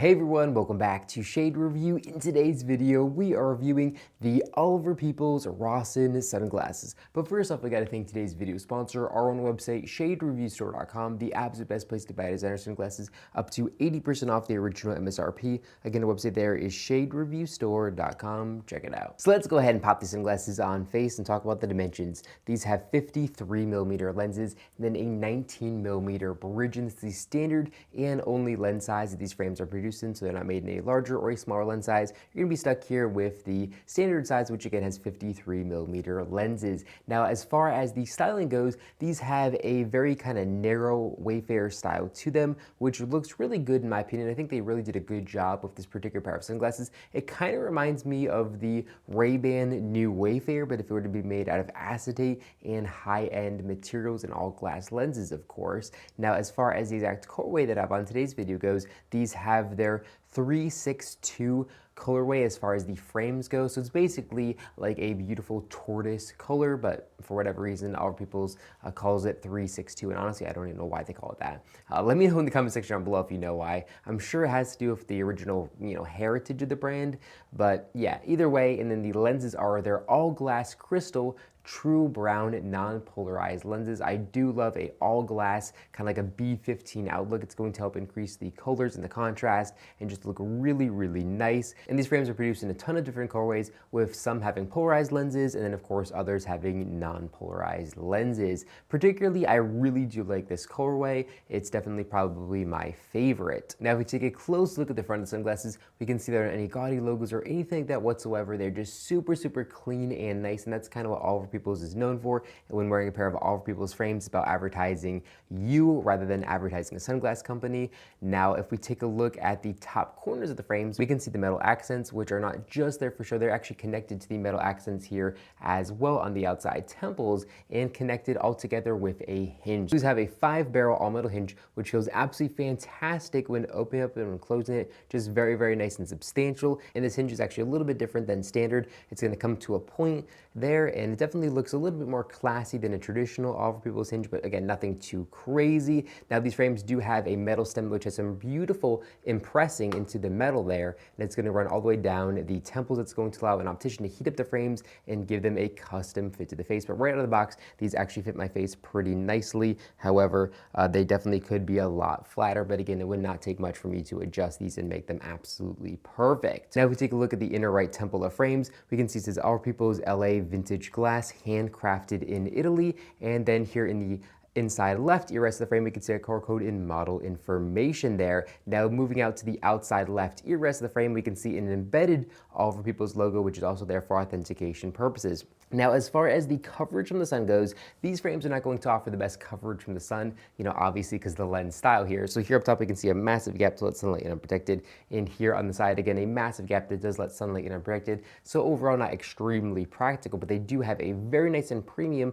Hey everyone, welcome back to Shade Review. In today's video, we are reviewing the Oliver Peoples Rosson sunglasses. But first off, I gotta thank today's video sponsor, our own website, shadereviewstore.com, the absolute best place to buy designer sunglasses, up to 80% off the original MSRP. Again, the website there is shadereviewstore.com. Check it out. So let's go ahead and pop these sunglasses on face and talk about the dimensions. These have 53mm lenses, and then a 19mm bridge. It's the standard and only lens size that these frames are produced in, so they're not made in a larger or a smaller lens size. You're gonna be stuck here with the standard size, which again has 53mm lenses. Now, as far as the styling goes, these have a very kind of narrow Wayfarer style to them, which looks really good in my opinion. I think they really did a good job with this particular pair of sunglasses. It kind of reminds me of the Ray-Ban new Wayfarer, but if it were to be made out of acetate and high-end materials and all glass lenses, of course. Now, as far as the exact colorway that I have on today's video goes, these have their 362 colorway as far as the frames go. So it's basically like a beautiful tortoise color, but for whatever reason, Oliver Peoples calls it 362. And honestly, I don't even know why they call it that. Let me know in the comment section down below if you know why. I'm sure it has to do with the original, heritage of the brand. But yeah, either way, and then the lenses they're all glass crystal, true brown, non-polarized lenses. I do love a all glass, kind of like a B15 outlook. It's going to help increase the colors and the contrast and just look really, really nice. And these frames are produced in a ton of different colorways, with some having polarized lenses and then of course others having non-polarized lenses. Particularly, I really do like this colorway. It's definitely probably my favorite. Now, if we take a close look at the front of the sunglasses, we can see there aren't any gaudy logos or anything like that whatsoever. They're just super, super clean and nice, and that's kind of what Oliver Peoples is known for. And when wearing a pair of Oliver Peoples frames, it's about advertising you rather than advertising a sunglass company. Now, if we take a look at the top corners of the frames, we can see the metal accents, which are not just there for show. They're actually connected to the metal accents here as well on the outside temples and connected all together with a hinge. These have a 5-barrel all-metal hinge, which feels absolutely fantastic when opening up and when closing it. Just very, very nice and substantial. And this hinge is actually a little bit different than standard. It's going to come to a point there, and it definitely looks a little bit more classy than a traditional Oliver Peoples hinge, but again, nothing too crazy. Now, these frames do have a metal stem, which has some beautiful impressing into the metal there, and it's going to run all the way down the temples. It's going to allow an optician to heat up the frames and give them a custom fit to the face. But right out of the box, these actually fit my face pretty nicely. However, they definitely could be a lot flatter, but again, it would not take much for me to adjust these and make them absolutely perfect. Now, if we take a look at the inner right temple of frames, we can see it says Oliver Peoples LA vintage glass, handcrafted in Italy. And then here in the inside left ear rest of the frame, we can see a color code and model information there. Now, moving out to the outside left ear rest of the frame, we can see an embedded Oliver Peoples logo, which is also there for authentication purposes. Now, as far as the coverage from the sun goes, these frames are not going to offer the best coverage from the sun, obviously because of the lens style here. So here up top, we can see a massive gap to let sunlight in unprotected. And here on the side, again, a massive gap that does let sunlight in unprotected. So overall, not extremely practical, but they do have a very nice and premium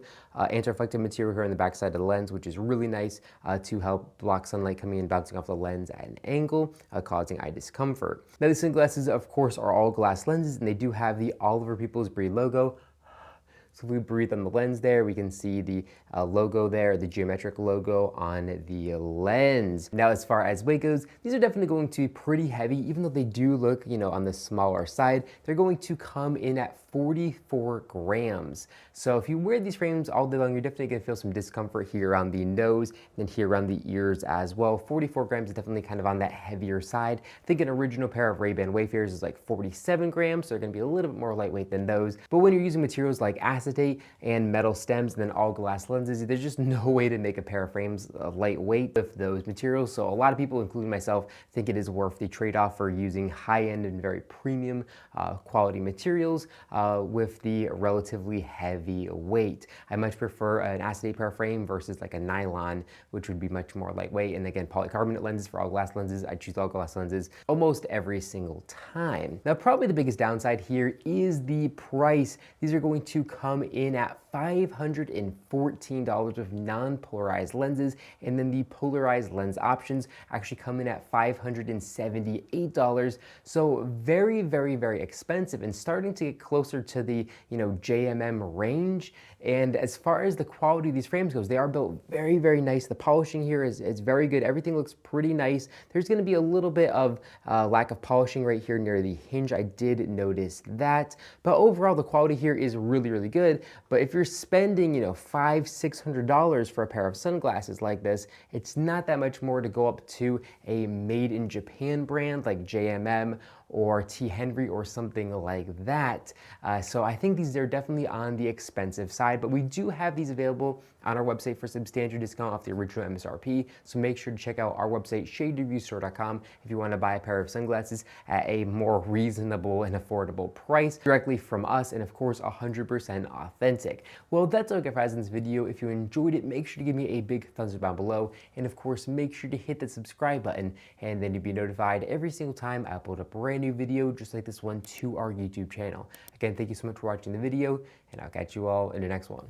anti-reflective material here on the backside of the lens, which is really nice to help block sunlight coming in, bouncing off the lens at an angle, causing eye discomfort. Now, the sunglasses, of course, are all glass lenses, and they do have the Oliver Peoples Breathe logo. So if we breathe on the lens there, we can see the logo there, the geometric logo on the lens. Now, as far as weight goes, these are definitely going to be pretty heavy, even though they do look, on the smaller side. They're going to come in at 44 grams. So if you wear these frames all day long, you're definitely gonna feel some discomfort here around the nose and here around the ears as well. 44 grams is definitely kind of on that heavier side. I think an original pair of Ray-Ban Wayfarers is like 47 grams, so they're gonna be a little bit more lightweight than those. But when you're using materials like acetate and metal stems and then all glass lenses, there's just no way to make a pair of frames lightweight with those materials. So a lot of people, including myself, think it is worth the trade-off for using high-end and very premium quality materials with the relatively heavy weight. I much prefer an acetate pair frame versus like a nylon, which would be much more lightweight. And again, polycarbonate lenses for all glass lenses. I choose all glass lenses almost every single time. Now, probably the biggest downside here is the price. These are going to come in at $514 with non-polarized lenses, and then the polarized lens options actually come in at $578. So very, very, very expensive and starting to get closer to the, JMM range. And as far as the quality of these frames goes, they are built very, very nice. The polishing here is very good. Everything looks pretty nice. There's going to be a little bit of lack of polishing right here near the hinge. I did notice that, but overall the quality here is really, really good. But if you're spending, $500-$600 for a pair of sunglasses like this, it's not that much more to go up to a made in Japan brand like JMM or T. Henry or something like that. So I think these are definitely on the expensive side, but we do have these available on our website for substantial discount off the original MSRP. So make sure to check out our website, shadereviewstore.com, if you want to buy a pair of sunglasses at a more reasonable and affordable price directly from us, and of course 100% authentic. Well, that's all, guys, in this video. If you enjoyed it, make sure to give me a big thumbs up down below, and of course make sure to hit the subscribe button, and then you'll be notified every single time I upload a brand new video just like this one to our YouTube channel. Again, thank you so much for watching the video, and I'll catch you all in the next one.